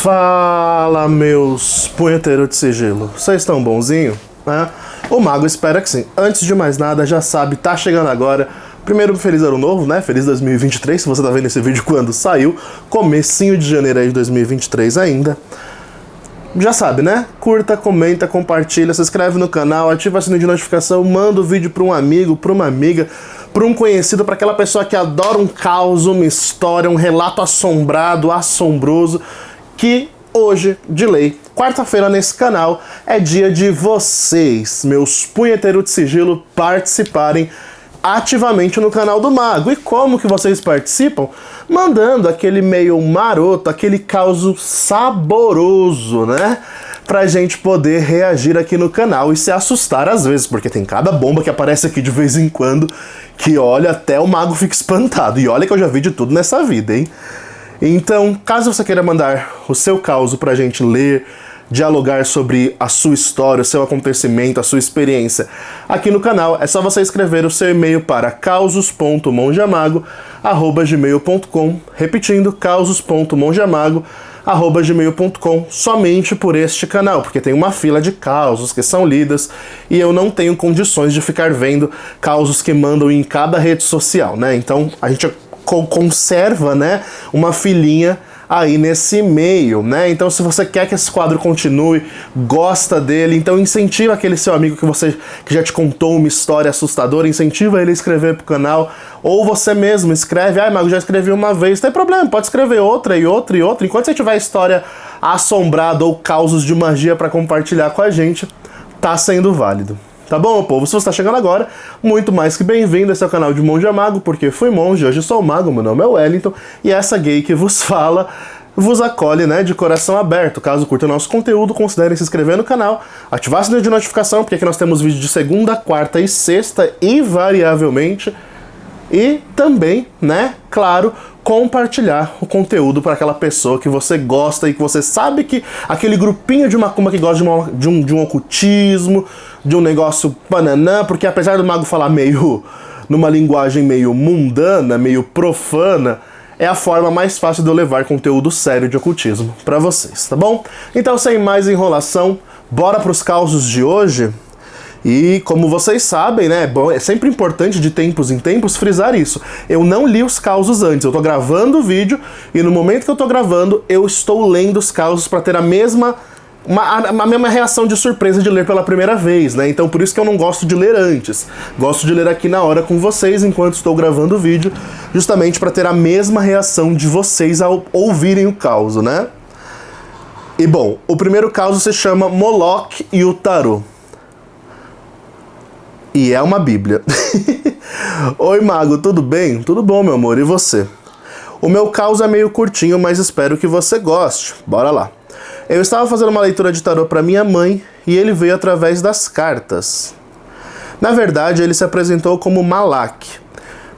Fala, meus punheteiros de sigilo. Vocês estão bonzinho? Né? O Mago espera que sim. Antes de mais nada, já sabe, tá chegando agora. Primeiro, feliz ano novo, né? Feliz 2023, se você tá vendo esse vídeo quando saiu. Comecinho de janeiro aí de 2023 ainda. Já sabe, né? Curta, comenta, compartilha, se inscreve no canal, ativa o sininho de notificação, manda o vídeo pra um amigo, pra uma amiga, pra um conhecido, pra aquela pessoa que adora um caos, uma história, um relato assombrado, assombroso, que hoje, de lei, quarta-feira nesse canal, é dia de vocês, meus punheteiros de sigilo, participarem ativamente no canal do Mago. E como que vocês participam? Mandando aquele e-mail maroto, aquele caos saboroso, né? Pra gente poder reagir aqui no canal e se assustar às vezes, porque tem cada bomba que aparece aqui de vez em quando que, olha, até o Mago fica espantado. E olha que eu já vi de tudo nessa vida, hein? Então, caso você queira mandar o seu caos pra gente ler, dialogar sobre a sua história, o seu acontecimento, a sua experiência aqui no canal, é só você escrever o seu e-mail para causos.mongeamago@gmail.com, repetindo, causos.mongeamago@gmail.com, somente por este canal, porque tem uma fila de causos que são lidas e eu não tenho condições de ficar vendo causos que mandam em cada rede social, né? Então a gente conserva, né, uma filinha aí nesse e-mail, né? Então, se você quer que esse quadro continue, gosta dele, então incentiva aquele seu amigo que já te contou uma história assustadora, incentiva ele a escrever pro canal, ou você mesmo escreve, Mago, já escrevi uma vez, não tem problema, pode escrever outra e outra e outra, enquanto você tiver história assombrada ou causos de magia para compartilhar com a gente, tá sendo válido. Tá bom, povo? Se você está chegando agora, muito mais que bem-vindo. Esse é o canal de Monge a Mago, porque fui monge, hoje sou mago, meu nome é Wellington, e essa gay que vos fala, vos acolhe, né, de coração aberto. Caso curta o nosso conteúdo, considere se inscrever no canal, ativar o sininho de notificação, porque aqui nós temos vídeo de segunda, quarta e sexta, invariavelmente, e também, né, claro, compartilhar o conteúdo para aquela pessoa que você gosta e que você sabe que aquele grupinho de macumba que gosta de um ocultismo, de um negócio bananã, porque apesar do Mago falar meio numa linguagem meio mundana, meio profana, é a forma mais fácil de eu levar conteúdo sério de ocultismo para vocês, tá bom? Então, sem mais enrolação, bora pros causos de hoje. E como vocês sabem, né, é sempre importante de tempos em tempos frisar isso. Eu não li os causos antes, eu tô gravando o vídeo e no momento que eu tô gravando, eu estou lendo os causos para ter a mesma reação de surpresa de ler pela primeira vez, né? Então por isso que eu não gosto de ler antes. Gosto de ler aqui na hora com vocês enquanto estou gravando o vídeo, justamente para ter a mesma reação de vocês ao ouvirem o caos, né? E bom, o primeiro caso se chama Moloch e o Tarô. E é uma bíblia. Oi, Mago, tudo bem? Tudo bom, meu amor, e você? O meu caos é meio curtinho, mas espero que você goste. Bora lá. Eu estava fazendo uma leitura de tarô para minha mãe e ele veio através das cartas. Na verdade, ele se apresentou como Malak,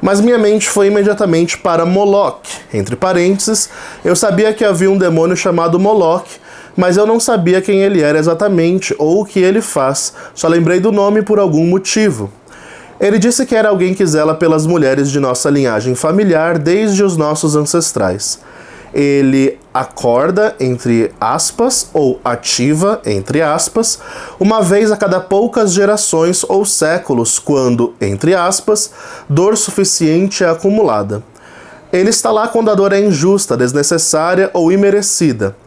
mas minha mente foi imediatamente para Moloch. Entre parênteses, eu sabia que havia um demônio chamado Moloch, mas eu não sabia quem ele era exatamente ou o que ele faz, só lembrei do nome por algum motivo. Ele disse que era alguém que zela pelas mulheres de nossa linhagem familiar desde os nossos ancestrais. Ele acorda, entre aspas, ou ativa, entre aspas, uma vez a cada poucas gerações ou séculos, quando, entre aspas, dor suficiente é acumulada. Ele está lá quando a dor é injusta, desnecessária ou imerecida.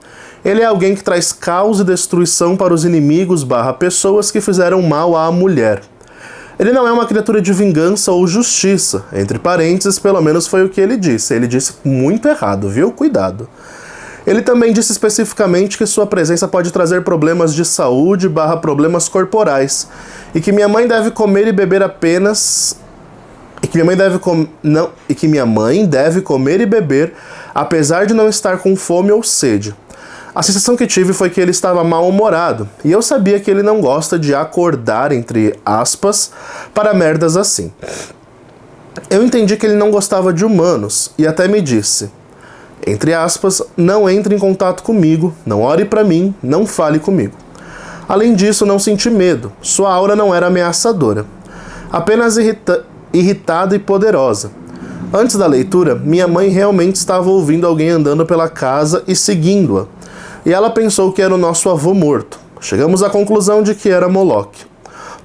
Ele é alguém que traz caos e destruição para os inimigos / pessoas que fizeram mal à mulher. Ele não é uma criatura de vingança ou justiça, entre parênteses, pelo menos foi o que ele disse. Ele disse muito errado, viu? Cuidado. Ele também disse especificamente que sua presença pode trazer problemas de saúde / problemas corporais, e que minha mãe deve comer e beber apenas... E que minha mãe deve comer e beber, apesar de não estar com fome ou sede. A sensação que tive foi que ele estava mal-humorado, e eu sabia que ele não gosta de acordar, entre aspas, para merdas assim. Eu entendi que ele não gostava de humanos, e até me disse, entre aspas, não entre em contato comigo, não ore para mim, não fale comigo. Além disso, não senti medo, sua aura não era ameaçadora, apenas irritada e poderosa. Antes da leitura, minha mãe realmente estava ouvindo alguém andando pela casa e seguindo-a. e ela pensou que era o nosso avô morto. Chegamos à conclusão de que era Moloque.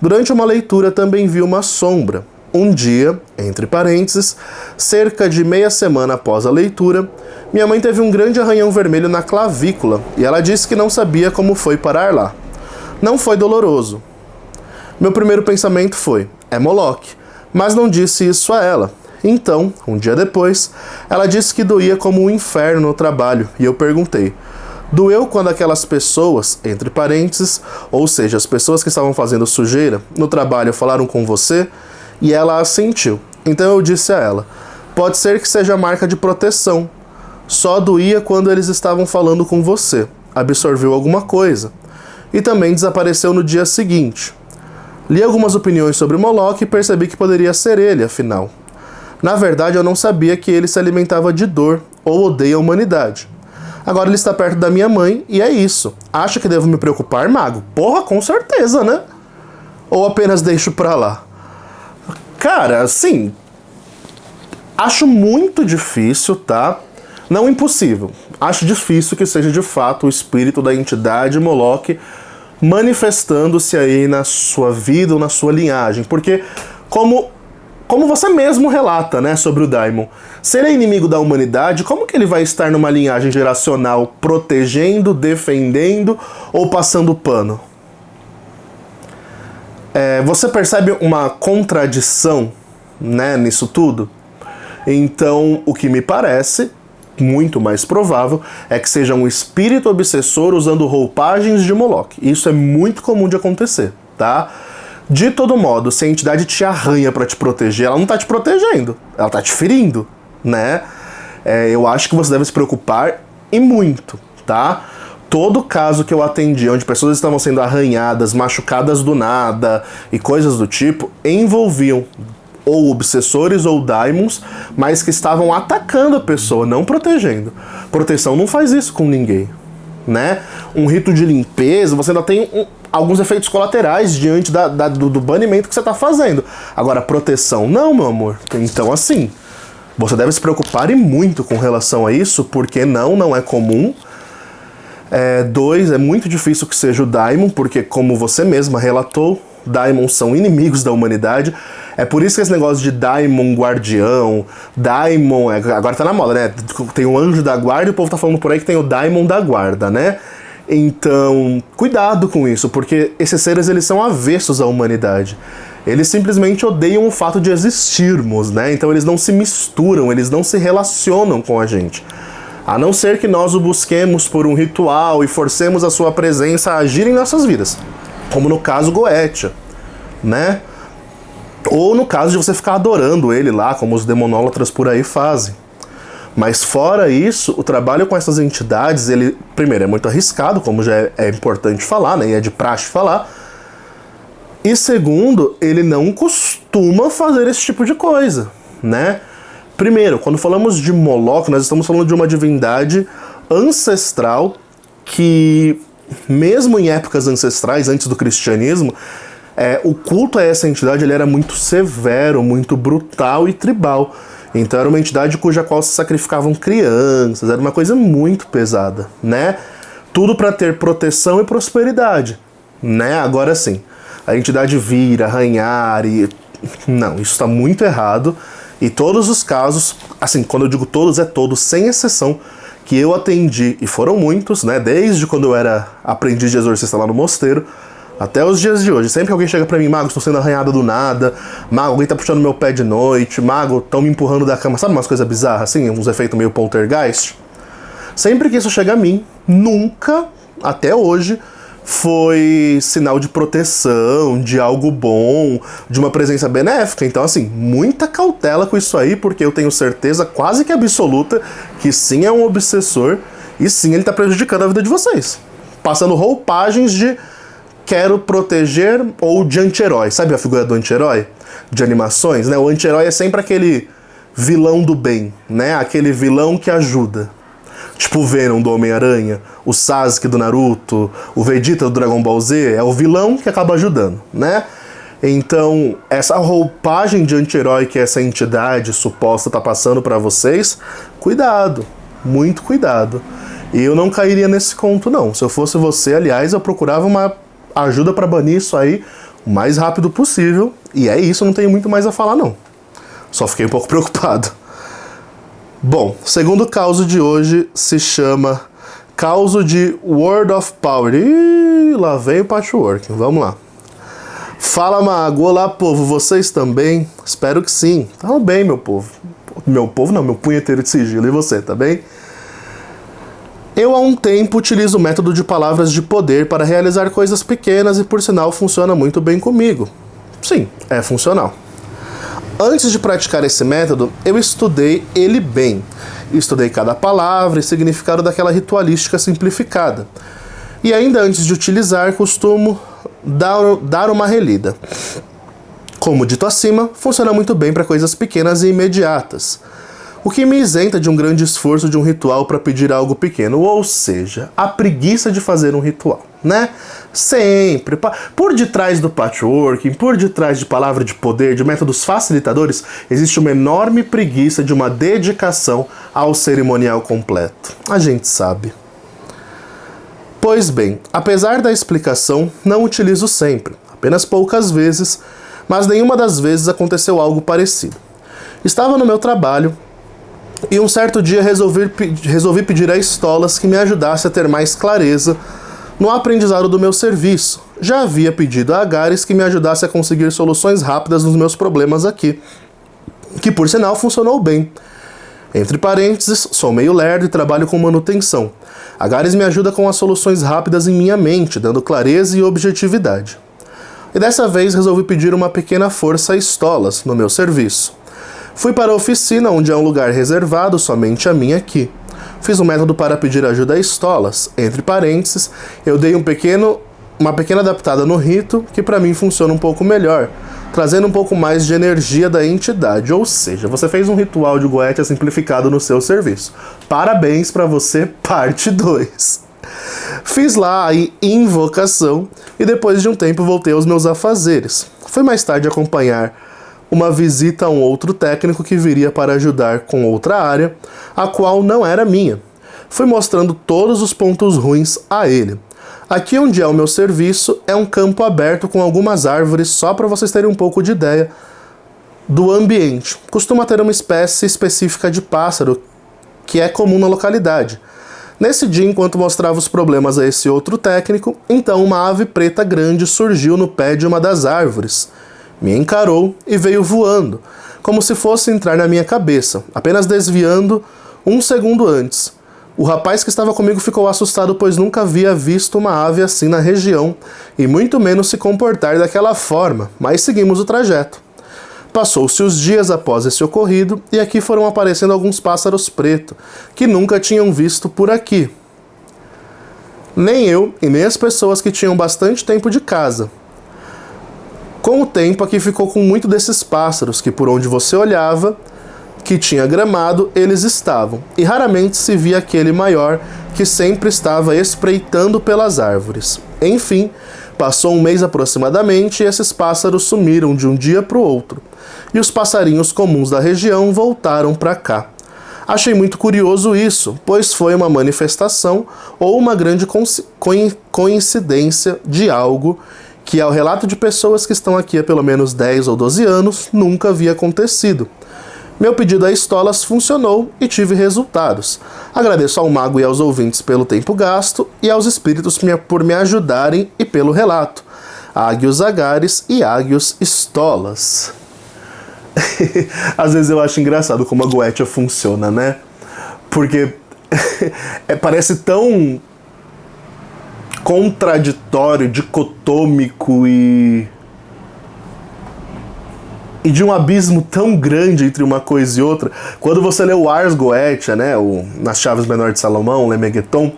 Durante uma leitura também vi uma sombra. Um dia, entre parênteses, cerca de meia semana após a leitura, minha mãe teve um grande arranhão vermelho na clavícula e ela disse que não sabia como foi parar lá. Não foi doloroso. Meu primeiro pensamento foi, é Moloque, mas não disse isso a ela. Então, um dia depois, ela disse que doía como um inferno no trabalho e eu perguntei, doeu quando aquelas pessoas, entre parênteses, ou seja, as pessoas que estavam fazendo sujeira no trabalho falaram com você? E ela assentiu. Então eu disse a ela, pode ser que seja marca de proteção. Só doía quando eles estavam falando com você. Absorveu alguma coisa. E também desapareceu no dia seguinte. Li algumas opiniões sobre Moloque e percebi que poderia ser ele, afinal. Na verdade, eu não sabia que ele se alimentava de dor ou odeia a humanidade. Agora ele está perto da minha mãe e é isso. Acha que devo me preocupar, mago? Porra, com certeza, né? Ou apenas deixo pra lá? Cara, assim, acho muito difícil, tá? Não impossível. Acho difícil que seja de fato o espírito da entidade Moloque manifestando-se aí na sua vida ou na sua linhagem. Porque, como você mesmo relata, né, sobre o Daimon, se ele é inimigo da humanidade, como que ele vai estar numa linhagem geracional protegendo, defendendo ou passando pano? Você percebe uma contradição, né, nisso tudo? Então, o que me parece muito mais provável é que seja um espírito obsessor usando roupagens de Moloque. Isso é muito comum de acontecer, tá? De todo modo, se a entidade te arranha pra te proteger, ela não tá te protegendo, ela tá te ferindo, né? Eu acho que você deve se preocupar e muito, tá? Todo caso que eu atendi, onde pessoas estavam sendo arranhadas, machucadas do nada e coisas do tipo, envolviam ou obsessores ou daimons, mas que estavam atacando a pessoa, não protegendo. Proteção não faz isso com ninguém, né? Um rito de limpeza, você ainda tem alguns efeitos colaterais diante do banimento que você está fazendo. Agora, proteção não, meu amor. Então, assim, você deve se preocupar e muito com relação a isso, porque não é comum. Dois, é muito difícil que seja o Daimon, porque como você mesma relatou, Daimons são inimigos da humanidade. É por isso que esse negócio de Daimon guardião, Daimon, agora tá na moda, né? Tem o anjo da guarda e o povo tá falando por aí que tem o Daimon da guarda, né? Então, cuidado com isso, porque esses seres, eles são avessos à humanidade. Eles simplesmente odeiam o fato de existirmos, né? Então eles não se misturam, eles não se relacionam com a gente. A não ser que nós o busquemos por um ritual e forcemos a sua presença a agir em nossas vidas. Como no caso Goetia, né? Ou no caso de você ficar adorando ele lá, como os demonólatras por aí fazem. Mas fora isso, o trabalho com essas entidades, ele, primeiro, é muito arriscado, como já é importante falar, né? E é de praxe falar. E segundo, ele não costuma fazer esse tipo de coisa, né? Primeiro, quando falamos de Moloque, nós estamos falando de uma divindade ancestral que, mesmo em épocas ancestrais, antes do cristianismo, o culto a essa entidade ele era muito severo, muito brutal e tribal. Então era uma entidade cuja qual se sacrificavam crianças, era uma coisa muito pesada, né? Tudo para ter proteção e prosperidade, né? Agora sim, a entidade vir, arranhar e... Não, isso está muito errado. E todos os casos, assim, quando eu digo todos, é todos, sem exceção, que eu atendi, e foram muitos, né? Desde quando eu era aprendiz de exorcista lá no mosteiro, até os dias de hoje. Sempre que alguém chega pra mim, mago, estou sendo arranhado do nada, mago, alguém tá puxando meu pé de noite, mago, estão me empurrando da cama, sabe umas coisas bizarras, assim, uns efeitos meio poltergeist? Sempre que isso chega a mim, nunca, até hoje, foi sinal de proteção, de algo bom, de uma presença benéfica. Então, assim, muita cautela com isso aí, porque eu tenho certeza quase que absoluta que sim é um obsessor e sim ele tá prejudicando a vida de vocês. Passando roupagens de quero proteger ou de anti-herói. Sabe a figura do anti-herói? De animações, né? O anti-herói é sempre aquele vilão do bem, né? Aquele vilão que ajuda. Tipo o Venom do Homem-Aranha, o Sasuke do Naruto, o Vegeta do Dragon Ball Z, é o vilão que acaba ajudando, né? Então, essa roupagem de anti-herói que essa entidade suposta tá passando pra vocês, cuidado, muito cuidado. E eu não cairia nesse conto, não. Se eu fosse você, aliás, eu procurava uma ajuda para banir isso aí o mais rápido possível. E é isso, não tenho muito mais a falar, não. Só fiquei um pouco preocupado. Bom, o segundo caos de hoje se chama caos de World of Power. Ih, lá vem o patchwork. Vamos lá. Fala, mago. Olá, povo. Vocês também? Espero que sim. Tá bem, meu povo. Meu povo não, meu punheteiro de sigilo. E você, tá bem? Eu há um tempo utilizo o método de palavras de poder para realizar coisas pequenas e, por sinal, funciona muito bem comigo. Sim, é funcional. Antes de praticar esse método, eu estudei ele bem. Estudei cada palavra e significado daquela ritualística simplificada. E ainda antes de utilizar, costumo dar uma relida. Como dito acima, funciona muito bem para coisas pequenas e imediatas. O que me isenta de um grande esforço de um ritual para pedir algo pequeno, ou seja, a preguiça de fazer um ritual, né? Sempre. Por detrás do patchworking, por detrás de palavra de poder, de métodos facilitadores, existe uma enorme preguiça de uma dedicação ao cerimonial completo. A gente sabe. Pois bem, apesar da explicação, não utilizo sempre, apenas poucas vezes, mas nenhuma das vezes aconteceu algo parecido. Estava no meu trabalho, e um certo dia resolvi pedir a Stolas que me ajudasse a ter mais clareza no aprendizado do meu serviço. Já havia pedido a Agares que me ajudasse a conseguir soluções rápidas nos meus problemas aqui, que por sinal funcionou bem. Entre parênteses, sou meio lerdo e trabalho com manutenção. Agares me ajuda com as soluções rápidas em minha mente, dando clareza e objetividade. E dessa vez resolvi pedir uma pequena força a Stolas no meu serviço. Fui para a oficina, onde é um lugar reservado somente a mim aqui. Fiz um método para pedir ajuda a Stolas. Entre parênteses, eu dei uma pequena adaptada no rito, que para mim funciona um pouco melhor, trazendo um pouco mais de energia da entidade. Ou seja, você fez um ritual de Goetia simplificado no seu serviço. Parabéns para você, parte 2. Fiz lá a invocação e depois de um tempo voltei aos meus afazeres. Fui mais tarde acompanhar uma visita a um outro técnico que viria para ajudar com outra área, a qual não era minha. Fui mostrando todos os pontos ruins a ele. Aqui onde é o meu serviço é um campo aberto com algumas árvores, só para vocês terem um pouco de ideia do ambiente. Costuma ter uma espécie específica de pássaro que é comum na localidade. Nesse dia, enquanto mostrava os problemas a esse outro técnico, então uma ave preta grande surgiu no pé de uma das árvores. Me encarou e veio voando, como se fosse entrar na minha cabeça, apenas desviando um segundo antes. O rapaz que estava comigo ficou assustado, pois nunca havia visto uma ave assim na região, e muito menos se comportar daquela forma, mas seguimos o trajeto. Passou-se os dias após esse ocorrido, e aqui foram aparecendo alguns pássaros pretos, que nunca tinham visto por aqui. Nem eu, e nem as pessoas que tinham bastante tempo de casa. Com o tempo, aqui ficou com muito desses pássaros, que por onde você olhava, que tinha gramado, eles estavam. E raramente se via aquele maior, que sempre estava espreitando pelas árvores. Enfim, passou um mês aproximadamente e esses pássaros sumiram de um dia para o outro. E os passarinhos comuns da região voltaram para cá. Achei muito curioso isso, pois foi uma manifestação ou uma grande coincidência de algo que, ao relato de pessoas que estão aqui há pelo menos 10 ou 12 anos, nunca havia acontecido. Meu pedido a Stolas funcionou e tive resultados. Agradeço ao mago e aos ouvintes pelo tempo gasto e aos espíritos por me ajudarem e pelo relato. Ágios Agares e Ágios Stolas. Às vezes eu acho engraçado como a Goetia funciona, né? Porque parece tão contraditório, dicotômico e de um abismo tão grande entre uma coisa e outra. Quando você lê o Ars Goetia, né, nas Chaves Menor de Salomão, Lemegeton,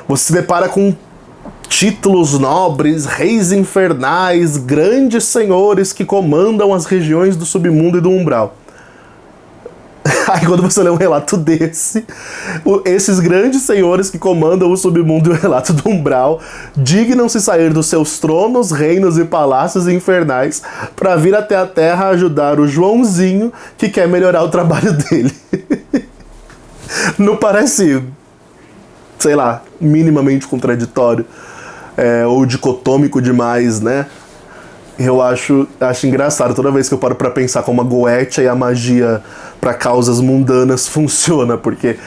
você se depara com títulos nobres, reis infernais, grandes senhores que comandam as regiões do submundo e do umbral. Aí quando você lê um relato desse, esses grandes senhores que comandam o submundo e o relato do umbral dignam-se sair dos seus tronos, reinos e palácios infernais para vir até a terra ajudar o Joãozinho que quer melhorar o trabalho dele. Não parece sei lá, minimamente contraditório, ou dicotômico demais, né? Eu acho engraçado toda vez que eu paro pra pensar como a Goetia e a magia pra causas mundanas funciona, porque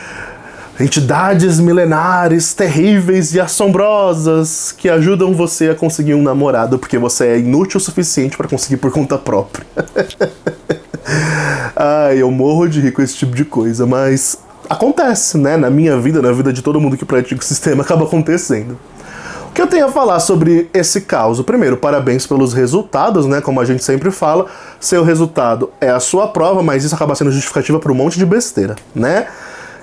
entidades milenares, terríveis e assombrosas que ajudam você a conseguir um namorado porque você é inútil o suficiente pra conseguir por conta própria. Ai, eu morro de rir com esse tipo de coisa, mas acontece, né? Na minha vida, na vida de todo mundo que pratica o sistema, acaba acontecendo. O que eu tenho a falar sobre esse caos? Primeiro, parabéns pelos resultados, né? Como a gente sempre fala, seu resultado é a sua prova, mas isso acaba sendo justificativa para um monte de besteira, né?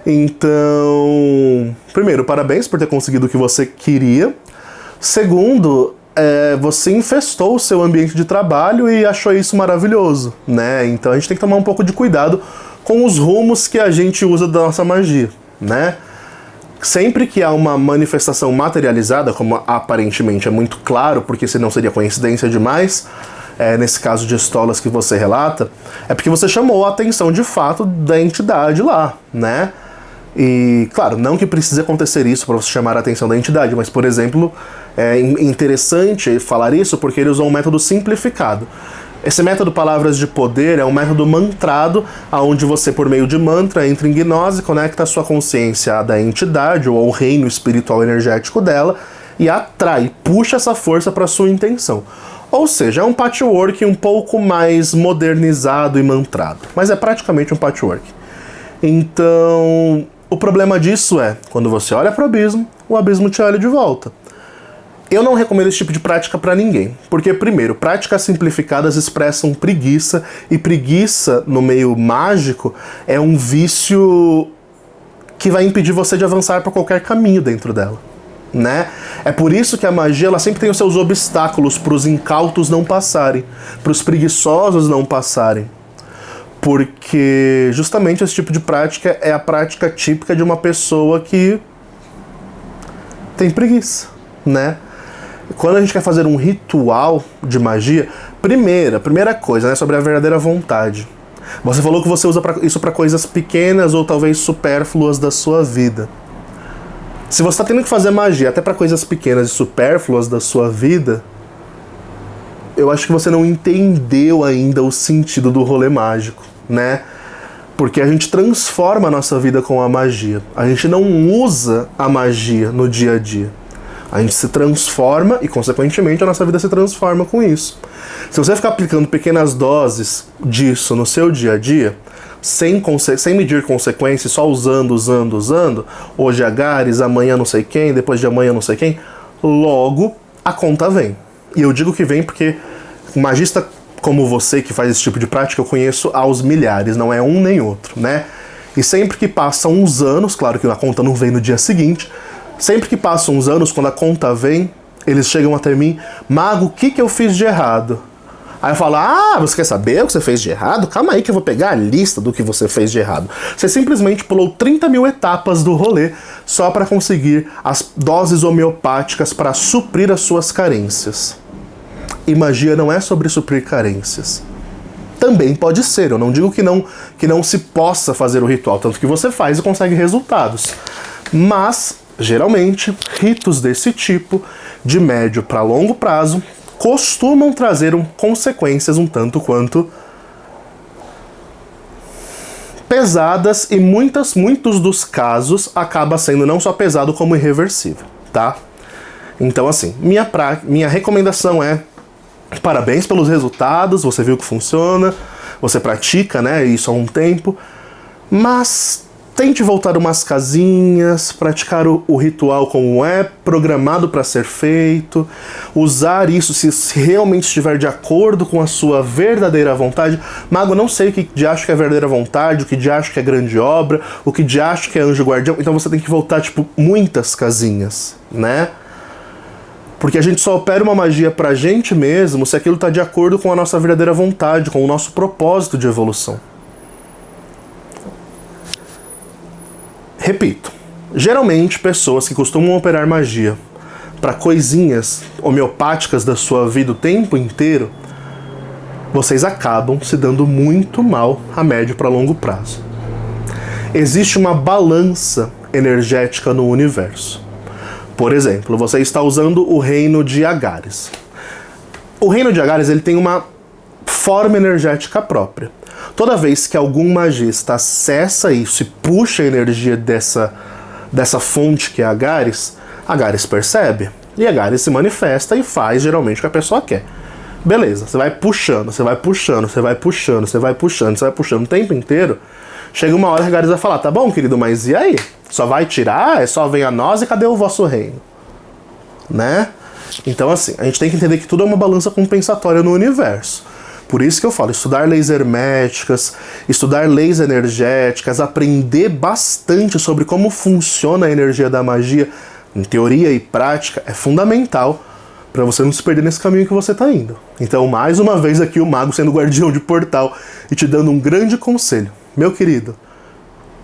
Então, primeiro, parabéns por ter conseguido o que você queria. Segundo, você infestou o seu ambiente de trabalho e achou isso maravilhoso, né? Então a gente tem que tomar um pouco de cuidado com os rumos que a gente usa da nossa magia, né? Sempre que há uma manifestação materializada, como aparentemente é muito claro, porque senão seria coincidência demais, nesse caso de estolas que você relata, é porque você chamou a atenção de fato da entidade lá, né? E, claro, não que precise acontecer isso para você chamar a atenção da entidade, mas, por exemplo, é interessante falar isso porque ele usou um método simplificado. Esse método Palavras de Poder é um método mantrado, onde você, por meio de mantra, entra em gnose, conecta a sua consciência da entidade ou ao reino espiritual energético dela e atrai, puxa essa força para sua intenção. Ou seja, é um patchwork um pouco mais modernizado e mantrado, mas é praticamente um patchwork. Então, o problema disso é, quando você olha para o abismo te olha de volta. Eu não recomendo esse tipo de prática para ninguém, porque, primeiro, práticas simplificadas expressam preguiça, e preguiça no meio mágico é um vício que vai impedir você de avançar para qualquer caminho dentro dela, né? É por isso que a magia ela sempre tem os seus obstáculos para os incautos não passarem, para os preguiçosos não passarem, porque justamente esse tipo de prática é a prática típica de uma pessoa que tem preguiça, né? Quando a gente quer fazer um ritual de magia, primeira coisa, né, sobre a verdadeira vontade. Você falou que você usa isso para coisas pequenas ou talvez supérfluas da sua vida. Se você está tendo que fazer magia até para coisas pequenas e supérfluas da sua vida, eu acho que você não entendeu ainda o sentido do rolê mágico, né? Porque a gente transforma a nossa vida com a magia. A gente não usa a magia no dia a dia. A gente se transforma e, consequentemente, a nossa vida se transforma com isso. Se você ficar aplicando pequenas doses disso no seu dia a dia, sem medir consequências, só usando, hoje Agares, amanhã não sei quem, depois de amanhã não sei quem, logo a conta vem. E eu digo que vem porque magista como você que faz esse tipo de prática eu conheço aos milhares, não é um nem outro, né? E sempre que passam uns anos, claro que a conta não vem no dia seguinte, sempre que passam uns anos, quando a conta vem, eles chegam até mim, Mago, o que eu fiz de errado? Aí eu falo, você quer saber o que você fez de errado? Calma aí que eu vou pegar a lista do que você fez de errado. Você simplesmente pulou 30 mil etapas do rolê só para conseguir as doses homeopáticas para suprir as suas carências. E magia não é sobre suprir carências. Também pode ser, eu não digo que não se possa fazer o ritual, tanto que você faz e consegue resultados. Mas, geralmente, ritos desse tipo, de médio para longo prazo, costumam trazer consequências um tanto quanto pesadas e muitos dos casos acaba sendo não só pesado como irreversível, tá? Então assim, minha recomendação é parabéns pelos resultados, você viu que funciona, você pratica, né, isso há um tempo, mas tente voltar umas casinhas, praticar o ritual como é programado para ser feito, usar isso se realmente estiver de acordo com a sua verdadeira vontade. Mago, não sei o que de acho que é verdadeira vontade, o que de acho que é grande obra, o que de acho que é anjo guardião, então você tem que voltar, muitas casinhas, né? Porque a gente só opera uma magia pra gente mesmo se aquilo tá de acordo com a nossa verdadeira vontade, com o nosso propósito de evolução. Repito, geralmente pessoas que costumam operar magia para coisinhas homeopáticas da sua vida o tempo inteiro, vocês acabam se dando muito mal a médio para longo prazo. Existe uma balança energética no universo. Por exemplo, você está usando o reino de Agares. O reino de Agares, ele tem uma forma energética própria. Toda vez que algum magista acessa isso e puxa a energia dessa fonte que é Agares, Agares percebe. E Agares se manifesta e faz geralmente o que a pessoa quer. Beleza, você vai puxando, você vai puxando, você vai puxando, você vai puxando, você vai puxando o tempo inteiro. Chega uma hora que Agares vai falar, tá bom, querido, mas e aí? Só vai tirar? É só vem a nós e cadê o vosso reino? Né? Então assim, a gente tem que entender que tudo é uma balança compensatória no universo. Por isso que eu falo, estudar leis herméticas, estudar leis energéticas, aprender bastante sobre como funciona a energia da magia, em teoria e prática, é fundamental para você não se perder nesse caminho que você está indo. Então, mais uma vez aqui o mago sendo guardião de portal e te dando um grande conselho. Meu querido,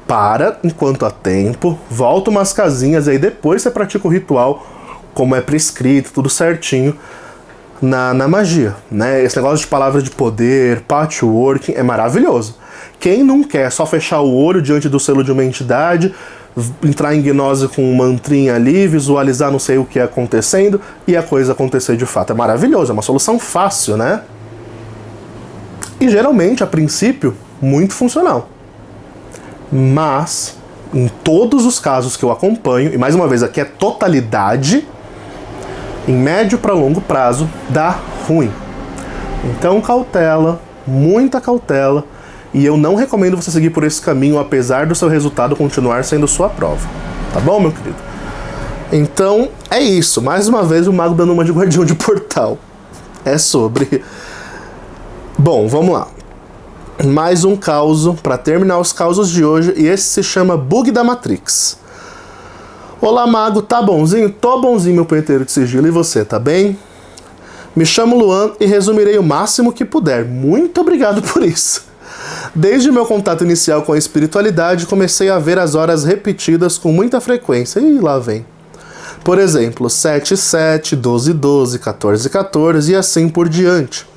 para enquanto há tempo, volta umas casinhas e aí depois você pratica o ritual como é prescrito, tudo certinho na magia, né? Esse negócio de palavra de poder, patchworking é maravilhoso. Quem não quer só fechar o olho diante do selo de uma entidade, entrar em gnose com um mantrinha ali, visualizar não sei o que é acontecendo e a coisa acontecer de fato? É maravilhoso, é uma solução fácil, né? E geralmente, a princípio, muito funcional. Mas, em todos os casos que eu acompanho, e mais uma vez aqui é totalidade, em médio para longo prazo, dá ruim. Então cautela, muita cautela, e eu não recomendo você seguir por esse caminho, apesar do seu resultado continuar sendo sua prova. Tá bom, meu querido? Então, é isso. Mais uma vez o mago dando uma de guardião de portal. É sobre... Bom, vamos lá. Mais um causo para terminar os causos de hoje, e esse se chama Bug da Matrix. Olá, mago, tá bonzinho? Tô bonzinho, meu punheteiro de sigilo, e você, tá bem? Me chamo Luan e resumirei o máximo que puder. Muito obrigado por isso. Desde meu contato inicial com a espiritualidade, comecei a ver as horas repetidas com muita frequência. E lá vem. Por exemplo, 7:7, 12:12, 14:14 e assim por diante.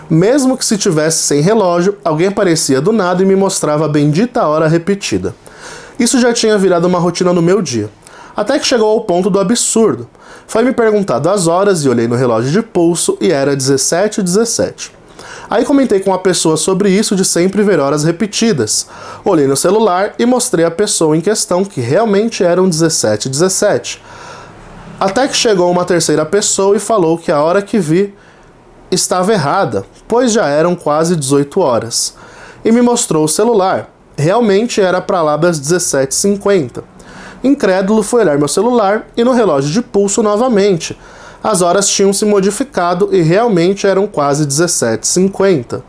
Mesmo que se tivesse sem relógio, alguém aparecia do nada e me mostrava a bendita hora repetida. Isso já tinha virado uma rotina no meu dia. Até que chegou ao ponto do absurdo. Foi me perguntado as horas e olhei no relógio de pulso e era 17:17. Aí comentei com a pessoa sobre isso de sempre ver horas repetidas. Olhei no celular e mostrei à pessoa em questão que realmente eram 17:17. Até que chegou uma terceira pessoa e falou que a hora que vi estava errada, pois já eram quase 18 horas. E me mostrou o celular. Realmente era para lá das 17:50. Incrédulo, fui olhar meu celular e no relógio de pulso novamente. As horas tinham se modificado e realmente eram quase 17:50.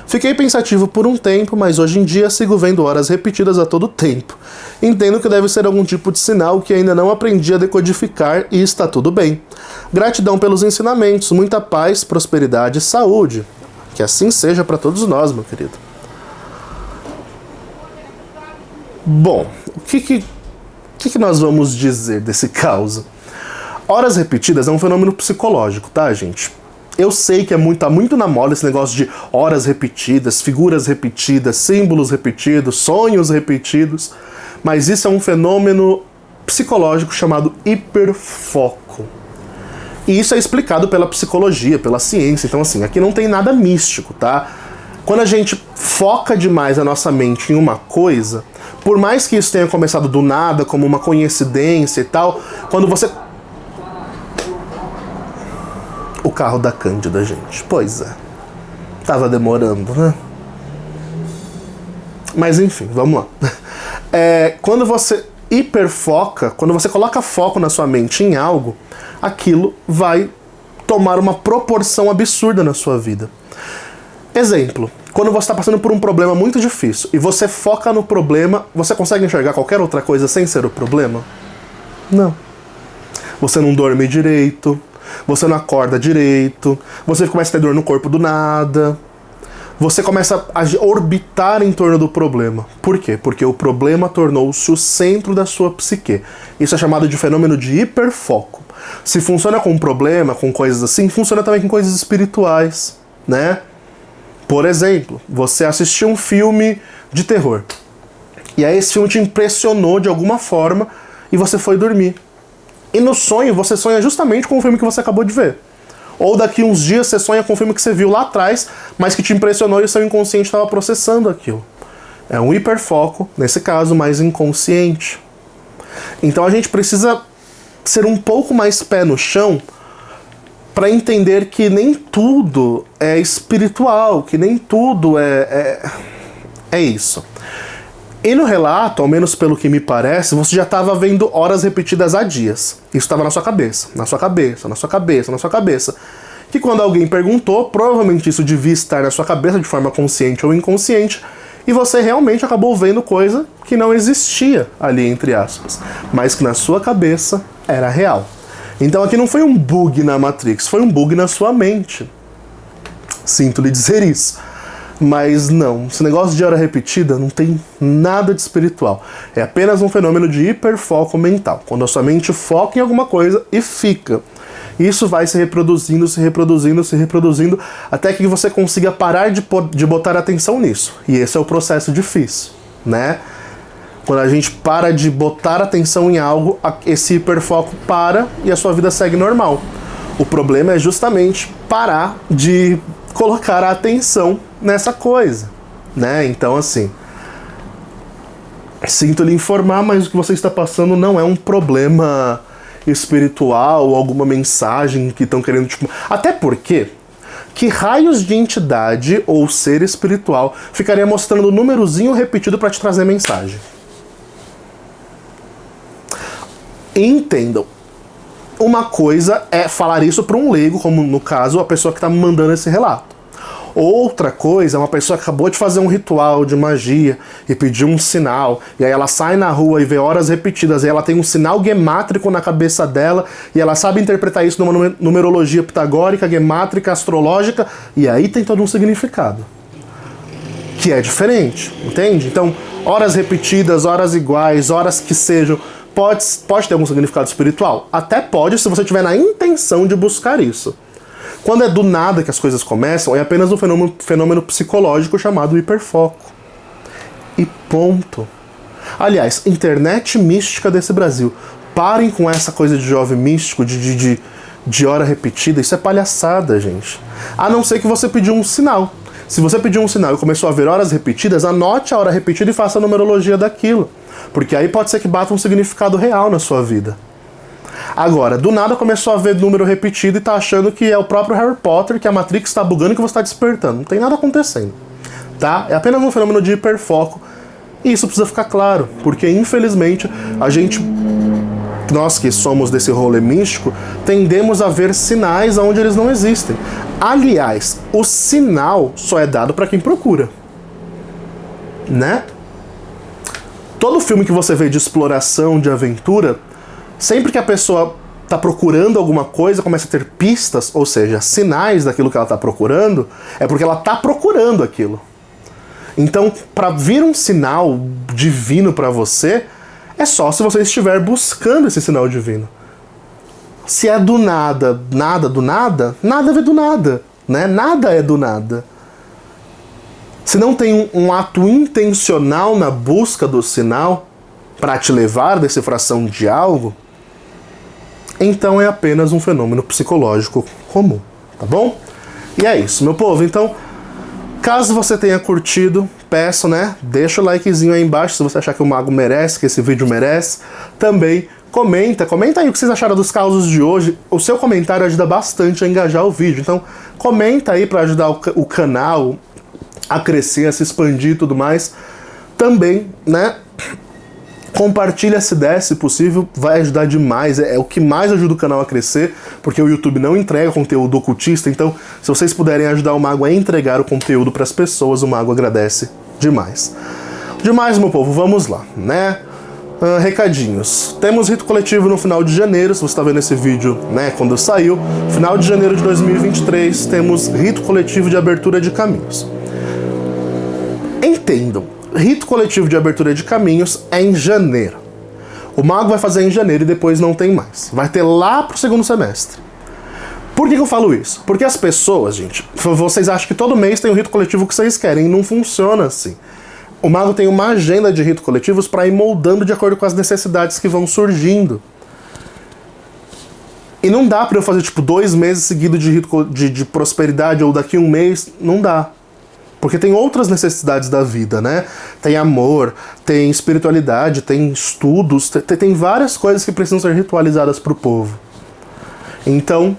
Fiquei pensativo por um tempo, mas hoje em dia sigo vendo horas repetidas a todo tempo. Entendo que deve ser algum tipo de sinal que ainda não aprendi a decodificar e está tudo bem. Gratidão pelos ensinamentos, muita paz, prosperidade e saúde. Que assim seja para todos nós, meu querido. Bom, o que nós vamos dizer desse caso? Horas repetidas é um fenômeno psicológico, tá, gente? Eu sei que tá muito na moda esse negócio de horas repetidas, figuras repetidas, símbolos repetidos, sonhos repetidos, mas isso é um fenômeno psicológico chamado hiperfoco. E isso é explicado pela psicologia, pela ciência, então assim, aqui não tem nada místico, tá? Quando a gente foca demais a nossa mente em uma coisa, por mais que isso tenha começado do nada, como uma coincidência e tal, quando você... O carro da Cândida, gente. Pois é. Tava demorando, né? Mas enfim, vamos lá. Quando você hiperfoca, quando você coloca foco na sua mente em algo, aquilo vai tomar uma proporção absurda na sua vida. Exemplo, quando você está passando por um problema muito difícil e você foca no problema, você consegue enxergar qualquer outra coisa sem ser o problema? Não. Você não dorme direito, você não acorda direito, você começa a ter dor no corpo do nada, você começa a orbitar em torno do problema. Por quê? Porque o problema tornou-se o centro da sua psique. Isso é chamado de fenômeno de hiperfoco. Se funciona com um problema, com coisas assim, funciona também com coisas espirituais, né? Por exemplo, você assistiu um filme de terror E aí esse filme te impressionou de alguma forma e você foi dormir. E no sonho você sonha justamente com o filme que você acabou de ver. Ou daqui uns dias você sonha com o filme que você viu lá atrás, mas que te impressionou e o seu inconsciente estava processando aquilo. É um hiperfoco, nesse caso, mais inconsciente. Então a gente precisa ser um pouco mais pé no chão para entender que nem tudo é espiritual, que nem tudo é isso. E no relato, ao menos pelo que me parece, você já estava vendo horas repetidas há dias. Isso estava na sua cabeça, na sua cabeça, na sua cabeça, na sua cabeça. Que quando alguém perguntou, provavelmente isso devia estar na sua cabeça de forma consciente ou inconsciente, e você realmente acabou vendo coisa que não existia ali, entre aspas, mas que na sua cabeça era real. Então aqui não foi um bug na Matrix, foi um bug na sua mente. Sinto lhe dizer isso. Mas não, esse negócio de hora repetida não tem nada de espiritual. É apenas um fenômeno de hiperfoco mental, quando a sua mente foca em alguma coisa e fica. Isso vai se reproduzindo, se reproduzindo, se reproduzindo, até que você consiga parar de botar atenção nisso. E esse é o processo difícil, né? Quando a gente para de botar atenção em algo, esse hiperfoco para e a sua vida segue normal. O problema é justamente parar de colocar a atenção nessa coisa, né? Então, assim, sinto lhe informar, mas o que você está passando não é um problema espiritual ou alguma mensagem que estão querendo, tipo... Até porque, que raios de entidade ou ser espiritual ficaria mostrando um númerozinho repetido para te trazer mensagem? Entendam. Uma coisa é falar isso para um leigo, como no caso a pessoa que está me mandando esse relato. Outra coisa é uma pessoa que acabou de fazer um ritual de magia e pediu um sinal, e aí ela sai na rua e vê horas repetidas, e ela tem um sinal gemátrico na cabeça dela, e ela sabe interpretar isso numa numerologia pitagórica, gemátrica, astrológica, e aí tem todo um significado. Que é diferente, entende? Então, horas repetidas, horas iguais, horas que sejam... Pode ter algum significado espiritual? Até pode, se você tiver na intenção de buscar isso. Quando é do nada que as coisas começam, é apenas um fenômeno psicológico chamado hiperfoco. E ponto. Aliás, internet mística desse Brasil. Parem com essa coisa de jovem místico, de hora repetida. Isso é palhaçada, gente. A não ser que você pediu um sinal. Se você pediu um sinal e começou a ver horas repetidas, anote a hora repetida e faça a numerologia daquilo. Porque aí pode ser que bata um significado real na sua vida. Agora, do nada começou a ver número repetido e tá achando que é o próprio Harry Potter, que a Matrix tá bugando e que você tá despertando. Não tem nada acontecendo, tá? É apenas um fenômeno de hiperfoco. E isso precisa ficar claro, porque infelizmente nós que somos desse rolê místico, tendemos a ver sinais onde eles não existem. Aliás, o sinal só é dado para quem procura, né? Todo filme que você vê de exploração, de aventura, sempre que a pessoa está procurando alguma coisa, começa a ter pistas, ou seja, sinais daquilo que ela está procurando, é porque ela está procurando aquilo. Então, para vir um sinal divino para você, é só se você estiver buscando esse sinal divino. Se é do nada, nada do nada, nada vem do nada, né? Nada é do nada. Se não tem um ato intencional na busca do sinal para te levar à decifração de algo, então é apenas um fenômeno psicológico comum, tá bom? E é isso, meu povo. Então, caso você tenha curtido, peço, né? Deixa o likezinho aí embaixo se você achar que o mago merece, que esse vídeo merece. Também comenta aí o que vocês acharam dos causos de hoje. O seu comentário ajuda bastante a engajar o vídeo. Então, comenta aí para ajudar o canal a crescer, a se expandir e tudo mais. Também, né? Compartilha se der, se possível, vai ajudar demais. É o que mais ajuda o canal a crescer, porque o YouTube não entrega conteúdo ocultista. Então, se vocês puderem ajudar o Mago a entregar o conteúdo para as pessoas, o Mago agradece demais. Demais, meu povo, vamos lá, né? Recadinhos. Temos rito coletivo no final de janeiro, se você está vendo esse vídeo, né, quando saiu. Final de janeiro de 2023, temos rito coletivo de abertura de caminhos. Entendam, rito coletivo de abertura de caminhos é em janeiro. O Mago vai fazer em janeiro e depois não tem mais. Vai ter lá pro segundo semestre. Por que eu falo isso? Porque as pessoas, gente, vocês acham que todo mês tem um rito coletivo que vocês querem e não funciona assim. O mago tem uma agenda de ritos coletivos para ir moldando de acordo com as necessidades que vão surgindo. E não dá para eu fazer, tipo, 2 meses seguidos de rito de prosperidade, ou daqui 1 mês, não dá. Porque tem outras necessidades da vida, né? Tem amor, tem espiritualidade, tem estudos, tem várias coisas que precisam ser ritualizadas para o povo. Então,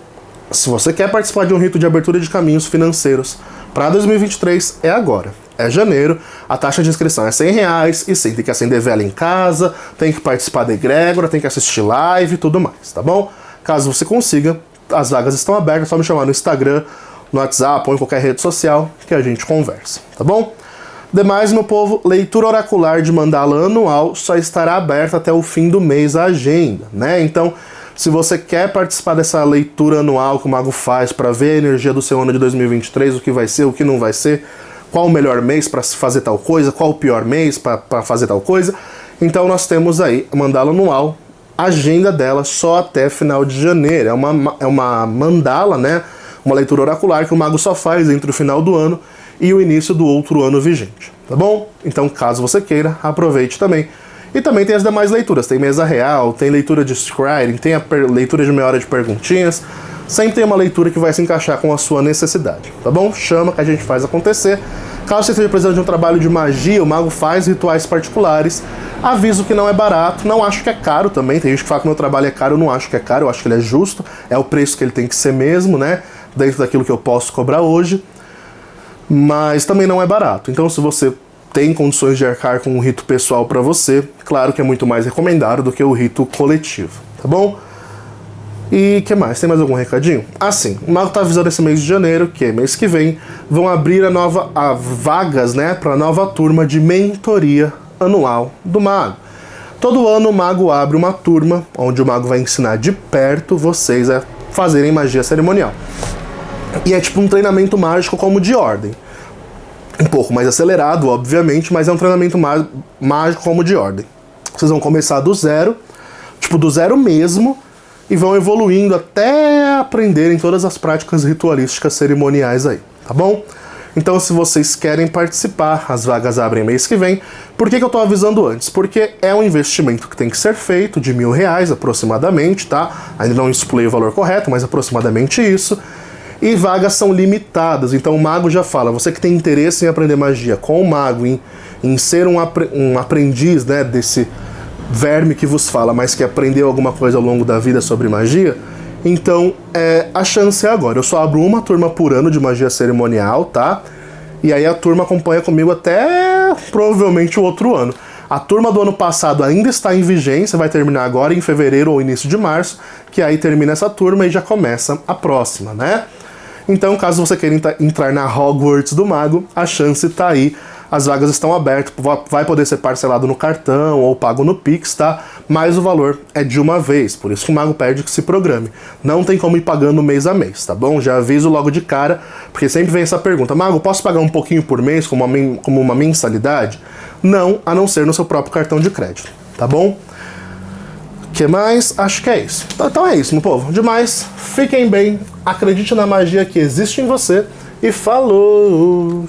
se você quer participar de um rito de abertura de caminhos financeiros para 2023, é agora. É janeiro, a taxa de inscrição é R$100, e sim, tem que acender vela em casa, tem que participar da egrégora, tem que assistir live e tudo mais, tá bom? Caso você consiga, as vagas estão abertas, é só me chamar no Instagram, no WhatsApp ou em qualquer rede social que a gente conversa, tá bom? Demais, meu povo, leitura oracular de mandala anual só estará aberta até o fim do mês a agenda, né? Então, se você quer participar dessa leitura anual que o mago faz para ver a energia do seu ano de 2023, o que vai ser, o que não vai ser, qual o melhor mês para se fazer tal coisa, qual o pior mês para fazer tal coisa, então nós temos aí a mandala anual, a agenda dela só até final de janeiro. É uma mandala, né? Uma leitura oracular que o mago só faz entre o final do ano e o início do outro ano vigente, tá bom? Então, caso você queira, aproveite também. E também tem as demais leituras, tem mesa real, tem leitura de scrying, tem a leitura de meia hora de perguntinhas, sempre tem uma leitura que vai se encaixar com a sua necessidade, tá bom? Chama que a gente faz acontecer. Caso você esteja precisando de um trabalho de magia, o mago faz rituais particulares. Aviso que não é barato, não acho que é caro também. Tem gente que fala que meu trabalho é caro, eu não acho que é caro, eu acho que ele é justo. É o preço que ele tem que ser mesmo, né? Dentro daquilo que eu posso cobrar hoje. Mas também não é barato. Então, se você tem condições de arcar com um rito pessoal para você, claro que é muito mais recomendado do que o rito coletivo, tá bom? E que mais? Tem mais algum recadinho? Ah, sim. O mago tá avisando esse mês de janeiro, que é mês que vem, vão abrir vagas, né, para a nova turma de mentoria anual do mago. Todo ano o mago abre uma turma onde o mago vai ensinar de perto vocês a fazerem magia cerimonial. E é tipo um treinamento mágico como de ordem. Um pouco mais acelerado, obviamente, mas é um treinamento mágico como de ordem. Vocês vão começar do zero, tipo do zero mesmo, e vão evoluindo até aprenderem todas as práticas ritualísticas cerimoniais aí, tá bom? Então, se vocês querem participar, as vagas abrem mês que vem. Por que eu tô avisando antes? Porque é um investimento que tem que ser feito de R$1.000 aproximadamente, tá? Ainda não expliquei o valor correto, mas aproximadamente isso. E vagas são limitadas, então o mago já fala, você que tem interesse em aprender magia com o mago, em ser um aprendiz, né, desse verme que vos fala, mas que aprendeu alguma coisa ao longo da vida sobre magia, então a chance é agora. Eu só abro uma turma por ano de magia cerimonial, tá? E aí a turma acompanha comigo até provavelmente o outro ano. A turma do ano passado ainda está em vigência, vai terminar agora em fevereiro ou início de março, que aí termina essa turma e já começa a próxima, né? Então, caso você queira entrar na Hogwarts do Mago, a chance tá aí. As vagas estão abertas, vai poder ser parcelado no cartão ou pago no Pix, tá? Mas o valor é de uma vez, por isso que o mago pede que se programe. Não tem como ir pagando mês a mês, tá bom? Já aviso logo de cara, porque sempre vem essa pergunta: mago, posso pagar um pouquinho por mês como uma mensalidade? Não, a não ser no seu próprio cartão de crédito, tá bom? Que mais? Acho que é isso. Então é isso, meu povo. Demais, fiquem bem, acredite na magia que existe em você e falou!